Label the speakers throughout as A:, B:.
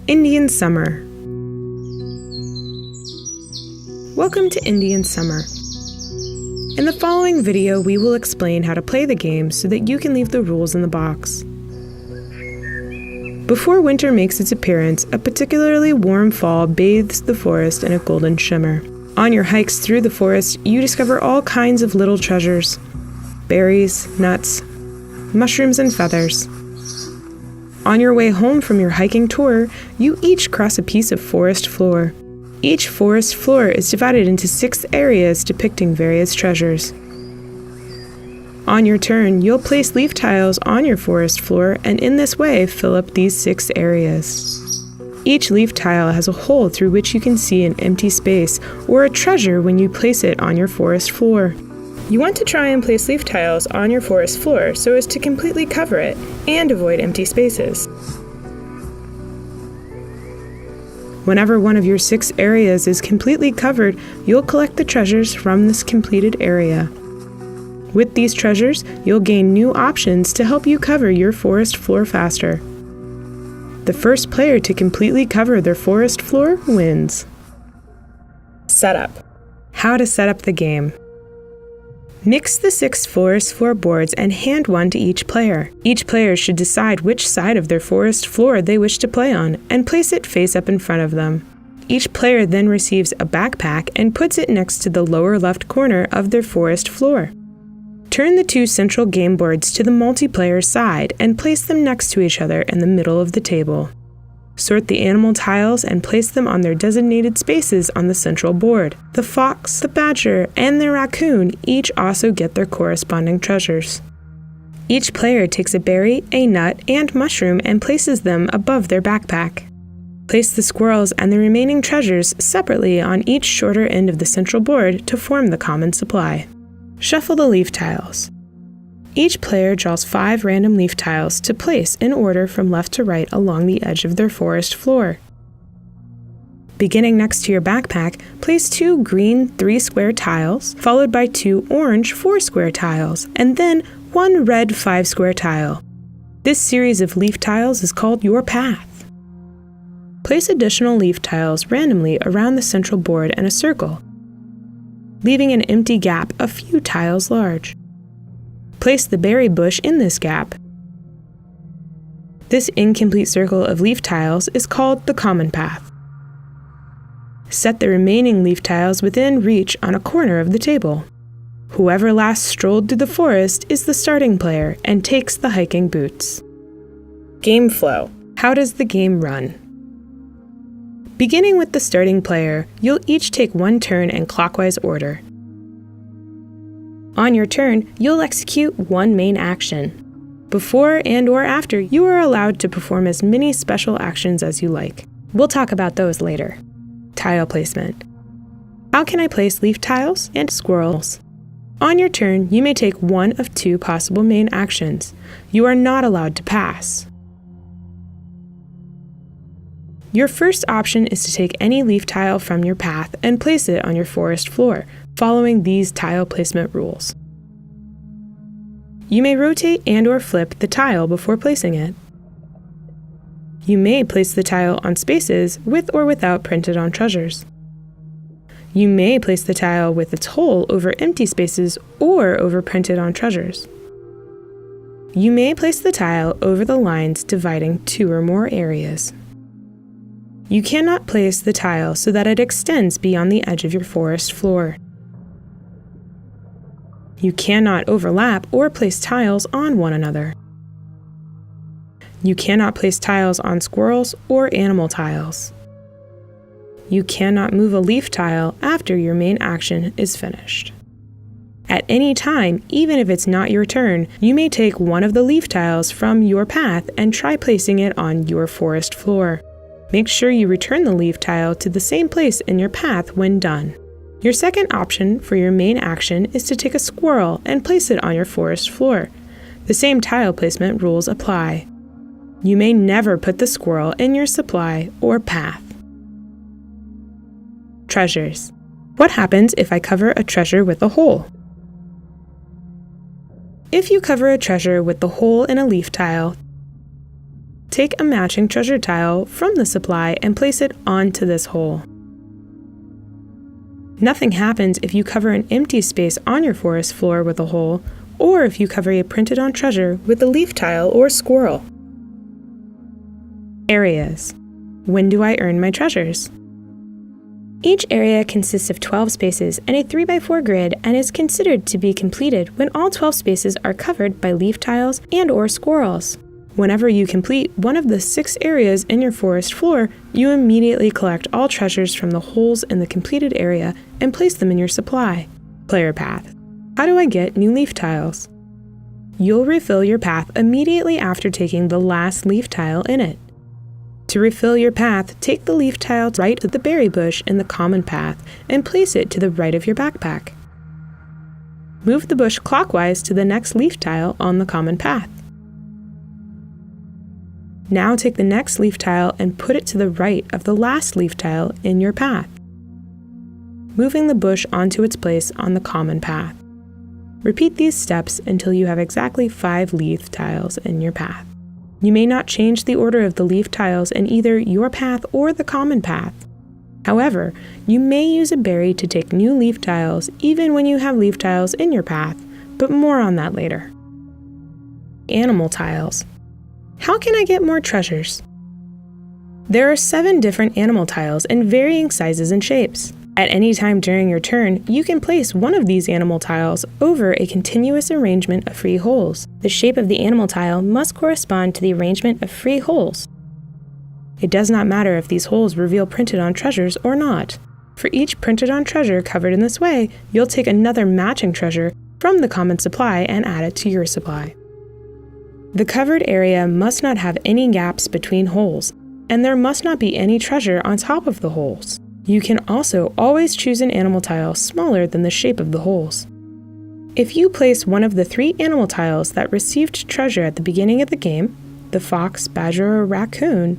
A: Indian Summer. Welcome to Indian Summer. In the following video, we will explain how to play the game so that you can leave the rules in the box. Before winter makes its appearance, a particularly warm fall bathes the forest in a golden shimmer. On your hikes through the forest, you discover all kinds of little treasures: berries, nuts, mushrooms, and feathers. On your way home from your hiking tour, you each cross a piece of forest floor. Each forest floor is divided into 6 areas depicting various treasures. On your turn, you'll place leaf tiles on your forest floor and in this way fill up these 6 areas. Each leaf tile has a hole through which you can see an empty space or a treasure when you place it on your forest floor. You want to try and place leaf tiles on your forest floor so as to completely cover it and avoid empty spaces. Whenever one of your 6 areas is completely covered, you'll collect the treasures from this completed area. With these treasures, you'll gain new options to help you cover your forest floor faster. The first player to completely cover their forest floor wins. Setup. How to set up the game. Mix the 6 forest floor boards and hand one to each player. Each player should decide which side of their forest floor they wish to play on and place it face up in front of them. Each player then receives a backpack and puts it next to the lower left corner of their forest floor. Turn the 2 central game boards to the multiplayer side and place them next to each other in the middle of the table. Sort the animal tiles and place them on their designated spaces on the central board. The fox, the badger, and the raccoon each also get their corresponding treasures. Each player takes a berry, a nut, and mushroom and places them above their backpack. Place the squirrels and the remaining treasures separately on each shorter end of the central board to form the common supply. Shuffle the leaf tiles. Each player draws 5 random leaf tiles to place in order from left to right along the edge of their forest floor. Beginning next to your backpack, place 2 green 3-square tiles, followed by 2 orange 4-square tiles, and then 1 red 5-square tile. This series of leaf tiles is called your path. Place additional leaf tiles randomly around the central board in a circle, leaving an empty gap a few tiles large. Place the berry bush in this gap. This incomplete circle of leaf tiles is called the common path. Set the remaining leaf tiles within reach on a corner of the table. Whoever last strolled through the forest is the starting player and takes the hiking boots. Game flow. How does the game run? Beginning with the starting player, you'll each take 1 turn in clockwise order. On your turn, you'll execute 1 main action. Before and/or after, you are allowed to perform as many special actions as you like. We'll talk about those later. Tile placement. How can I place leaf tiles and squirrels? On your turn, you may take 1 of 2 possible main actions. You are not allowed to pass. Your first option is to take any leaf tile from your path and place it on your forest floor, following these tile placement rules. You may rotate and/or flip the tile before placing it. You may place the tile on spaces with or without printed on treasures. You may place the tile with its hole over empty spaces or over printed on treasures. You may place the tile over the lines dividing 2 or more areas. You cannot place the tile so that it extends beyond the edge of your forest floor. You cannot overlap or place tiles on one another. You cannot place tiles on squirrels or animal tiles. You cannot move a leaf tile after your main action is finished. At any time, even if it's not your turn, you may take 1 of the leaf tiles from your path and try placing it on your forest floor. Make sure you return the leaf tile to the same place in your path when done. Your second option for your main action is to take a squirrel and place it on your forest floor. The same tile placement rules apply. You may never put the squirrel in your supply or path. Treasures. What happens if I cover a treasure with a hole? If you cover a treasure with the hole in a leaf tile, take a matching treasure tile from the supply and place it onto this hole. Nothing happens if you cover an empty space on your forest floor with a hole, or if you cover a printed-on treasure with a leaf tile or squirrel. Areas. When do I earn my treasures?
B: Each area consists of 12 spaces and a 3x4 grid and is considered to be completed when all 12 spaces are covered by leaf tiles and/or squirrels.
A: Whenever you complete one of the 6 areas in your forest floor, you immediately collect all treasures from the holes in the completed area and place them in your supply. Player path. How do I get new leaf tiles? You'll refill your path immediately after taking the last leaf tile in it. To refill your path, take the leaf tile right to the berry bush in the common path and place it to the right of your backpack. Move the bush clockwise to the next leaf tile on the common path. Now take the next leaf tile and put it to the right of the last leaf tile in your path, moving the bush onto its place on the common path. Repeat these steps until you have exactly 5 leaf tiles in your path. You may not change the order of the leaf tiles in either your path or the common path. However, you may use a berry to take new leaf tiles even when you have leaf tiles in your path, but more on that later. Animal tiles. How can I get more treasures? There are 7 different animal tiles in varying sizes and shapes. At any time during your turn, you can place one of these animal tiles over a continuous arrangement of free holes.
B: The shape of the animal tile must correspond to the arrangement of free holes.
A: It does not matter if these holes reveal printed-on treasures or not. For each printed-on treasure covered in this way, you'll take another matching treasure from the common supply and add it to your supply. The covered area must not have any gaps between holes, and there must not be any treasure on top of the holes. You can also always choose an animal tile smaller than the shape of the holes. If you place one of the 3 animal tiles that received treasure at the beginning of the game, the fox, badger, or raccoon,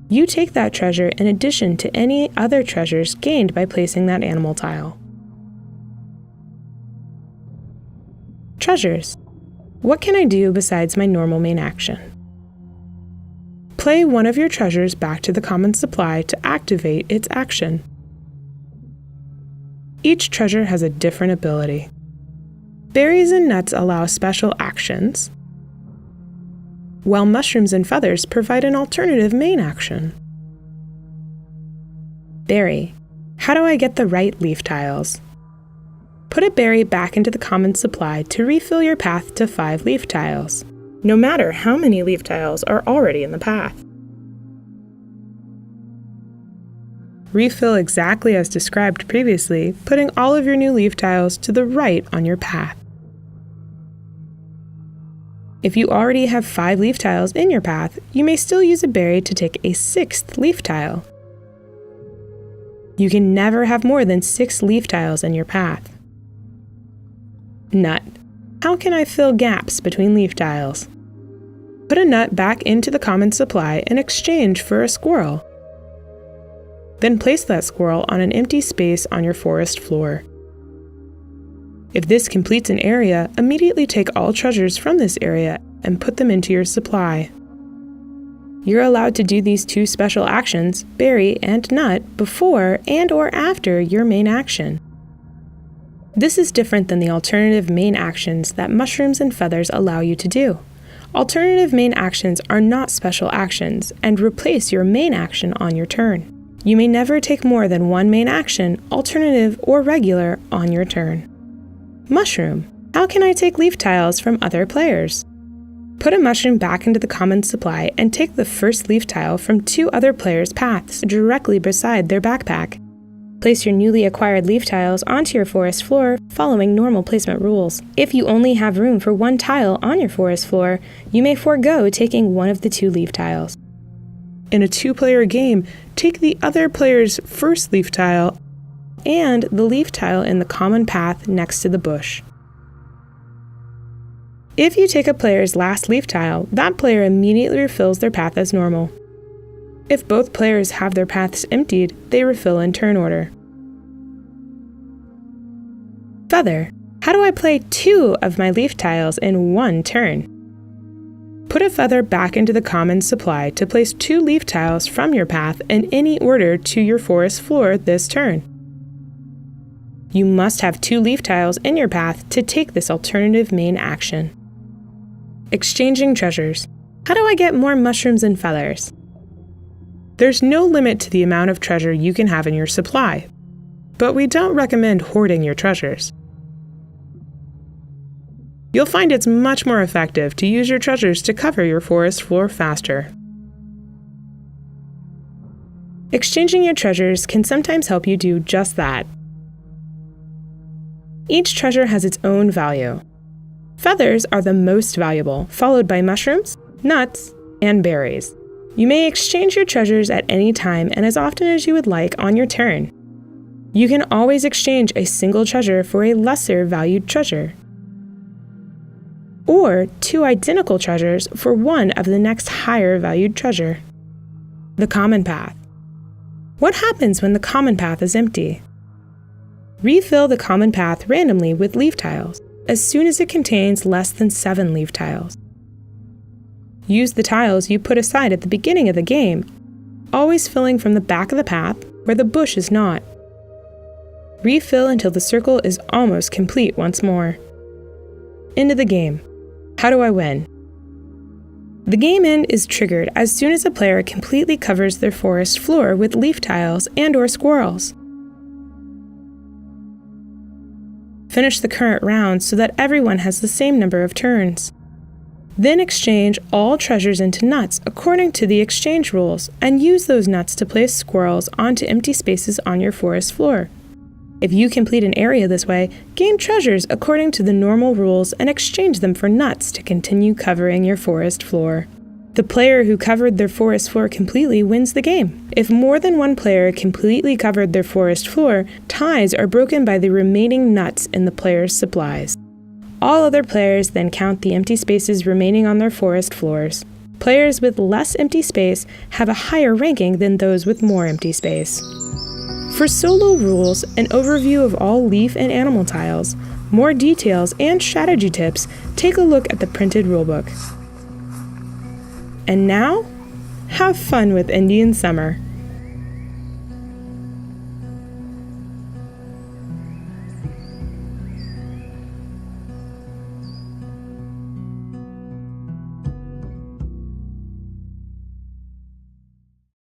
A: you take that treasure in addition to any other treasures gained by placing that animal tile. Treasures. What can I do besides my normal main action? Play one of your treasures back to the common supply to activate its action. Each treasure has a different ability. Berries and nuts allow special actions, while mushrooms and feathers provide an alternative main action. Berry. How do I get the right leaf tiles? Put a berry back into the common supply to refill your path to 5 leaf tiles, no matter how many leaf tiles are already in the path. Refill exactly as described previously, putting all of your new leaf tiles to the right on your path. If you already have 5 leaf tiles in your path, you may still use a berry to take a 6th leaf tile. You can never have more than 6 leaf tiles in your path. Nut. How can I fill gaps between leaf tiles? Put a nut back into the common supply in exchange for a squirrel. Then place that squirrel on an empty space on your forest floor. If this completes an area, immediately take all treasures from this area and put them into your supply. You're allowed to do these 2 special actions, berry and nut, before and/or after your main action. This is different than the alternative main actions that mushrooms and feathers allow you to do. Alternative main actions are not special actions and replace your main action on your turn. You may never take more than 1 main action, alternative or regular, on your turn. Mushroom. How can I take leaf tiles from other players? Put a mushroom back into the common supply and take the first leaf tile from 2 other players' paths directly beside their backpack. Place your newly acquired leaf tiles onto your forest floor following normal placement rules. If you only have room for 1 tile on your forest floor, you may forego taking one of the 2 leaf tiles. In a 2-player game, take the other player's first leaf tile and the leaf tile in the common path next to the bush. If you take a player's last leaf tile, that player immediately refills their path as normal. If both players have their paths emptied, they refill in turn order. Feather. How do I play 2 of my leaf tiles in 1 turn? Put a feather back into the common supply to place 2 leaf tiles from your path in any order to your forest floor this turn. You must have 2 leaf tiles in your path to take this alternative main action. Exchanging treasures. How do I get more mushrooms and feathers? There's no limit to the amount of treasure you can have in your supply, but we don't recommend hoarding your treasures. You'll find it's much more effective to use your treasures to cover your forest floor faster. Exchanging your treasures can sometimes help you do just that. Each treasure has its own value. Feathers are the most valuable, followed by mushrooms, nuts, and berries. You may exchange your treasures at any time and as often as you would like on your turn. You can always exchange a single treasure for a lesser valued treasure, or 2 identical treasures for one of the next higher valued treasure. The common path. What happens when the common path is empty? Refill the common path randomly with leaf tiles as soon as it contains less than 7 leaf tiles. Use the tiles you put aside at the beginning of the game, always filling from the back of the path where the bush is not. Refill until the circle is almost complete once more. End of the game. How do I win? The game end is triggered as soon as a player completely covers their forest floor with leaf tiles and/or squirrels. Finish the current round so that everyone has the same number of turns. Then exchange all treasures into nuts according to the exchange rules and use those nuts to place squirrels onto empty spaces on your forest floor. If you complete an area this way, gain treasures according to the normal rules and exchange them for nuts to continue covering your forest floor. The player who covered their forest floor completely wins the game. If more than one player completely covered their forest floor, ties are broken by the remaining nuts in the player's supplies. All other players then count the empty spaces remaining on their forest floors. Players with less empty space have a higher ranking than those with more empty space. For solo rules, an overview of all leaf and animal tiles, more details, and strategy tips, take a look at the printed rulebook. And now, have fun with Indian summer.